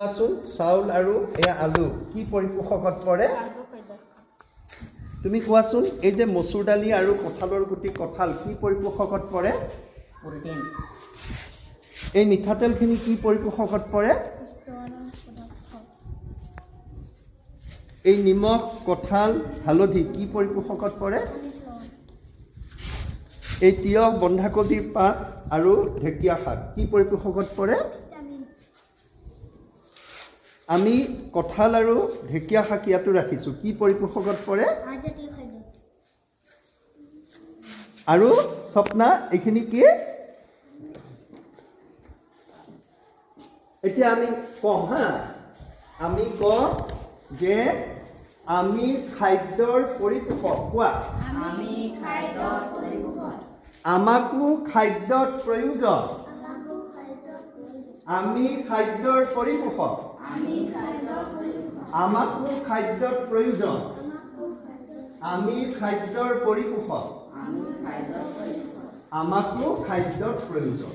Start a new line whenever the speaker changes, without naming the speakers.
চাউল আৰু এয়া আলু কি পৰিপোষকত পৰে তুমি কোৱাচোন এই যে মচুৰ দালি আৰু কঁঠালৰ গুটি কঁঠাল কি পৰিপোষকত পৰে
প্ৰটিন
এই মিঠাতেলখিনি কি পৰিপোষকত পৰে এই নিমখ কঁঠাল হালধি কি পৰিপোষকত পৰে এই তিয়হ বন্ধাকবিৰ পাত আৰু ঢেকীয়া শাক কি পৰিপোষকত পৰে আমি কঁঠাল আৰু ঢেকীয়া শাক ইয়াতো ৰাখিছো কি পৰিপোষকত পৰে আৰু স্বপ্না এইখিনি কি এতিয়া আমি কম হা আমি কম যে আমি খাদ্যৰ পৰিপোষক কোৱা
আমি খাদ্যৰ পৰিপোষক
আমাকো খাদ্যৰ প্ৰয়োজন আমি খাদ্যৰ পৰিপোষক আমাকো খাদ্যৰ প্ৰয়োজন আমি খাদ্যৰ পৰিপোষক আমাকো খাদ্যৰ প্ৰয়োজন